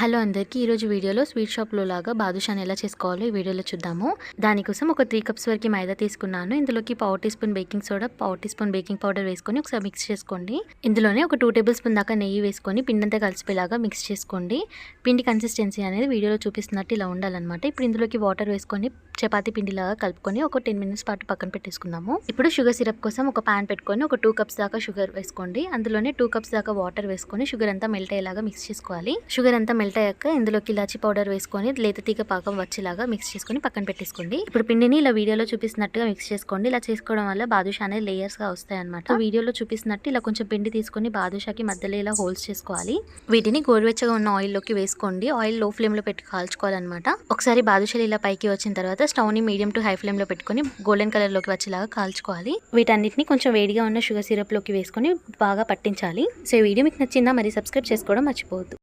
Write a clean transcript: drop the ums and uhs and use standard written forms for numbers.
Hello అందరికీ ఈరోజు వీడియోలో స్వీట్ షాప్లో లాగా బాదుషాని ఎలా చేసుకోవాలో ఈ వీడియోలో చూద్దాము. దానికోసం ఒక 3 కప్స్ వరకు మైదా తీసుకున్నాను. ఇందులోకి 1/2 teaspoon baking soda, 1/2 teaspoon baking powder వేసుకొని ఒకసారి మిక్స్ చేసుకోండి. ఇందులోనే ఒక 2 టేబుల్ స్పూన్ దాకా నెయ్యి వేసుకొని పిండంతా కలిసిపోయేలాగా మిక్స్ చేసుకోండి. పిండి కన్సిస్టెన్సీ అనేది వీడియోలో చూపిస్తున్నట్టు ఇలా ఉండాలన్నమాట. ఇప్పుడు ఇందులోకి వాటర్ వేసుకొని చపాతీ పిండిలాగా కలుపుకొని ఒక 10 మినిట్స్ పాటు పక్కన పెట్టేసుకుందాము. ఇప్పుడు షుగర్ సిరప్ కోసం ఒక పాన్ పెట్టుకొని ఒక 2 కప్స్ దాకా షుగర్ వేసుకోండి. అందులోనే 2 కప్స్ దాకా వాటర్ వేసుకొని షుగర్ అంతా మెల్ట్ అయ్యేలాగా మిక్స్ చేసుకోవాలి. షుగర్ అంతా మెల్ట్ అయ్యాక ఇందులోకి ఇలాచి పౌడర్ వేసుకొని లేత తీగ పాకం వచ్చేలాగా మిక్స్ చేసుకొని పక్కన పెట్టేసుకోండి. ఇప్పుడు పిండిని ఇలా వీడియోలో చూపిస్తున్నట్టుగా మిక్స్ చేసుకోండి. ఇలా చేసుకోవడం వల్ల బాదుషా అనేది లేయర్స్ గా వస్తాయి అనమాట. వీడియోలో చూపిస్తున్నట్టు ఇలా కొంచెం పిండి తీసుకొని బాదుషాకి మధ్యలో ఇలా హోల్స్ చేసుకోవాలి. వీటిని గోరువెచ్చగా ఉన్న ఆయిల్ లోకి వేసుకోండి. ఆయిల్ లో ఫ్లేమ్ లో పెట్టి కాల్చుకోవాలన్నమాట. ఒకసారి బాదుషాలు ఇలా పైకి వచ్చిన తర్వాత స్టవ్ ని మీడియం టు హై ఫ్లేమ్ లో పెట్టుకొని గోల్డెన్ కలర్ లోకి వచ్చేలాగా కాల్చుకోవాలి. వీటన్నిటిని కొంచెం వేడిగా ఉన్న షుగర్ సిరప్ లోకి వేసుకొని బాగా పట్టించాలి. సో ఈ వీడియో మీకు నచ్చిందా? మరి సబ్స్క్రైబ్ చేసుకోవడం మర్చిపోవద్దు.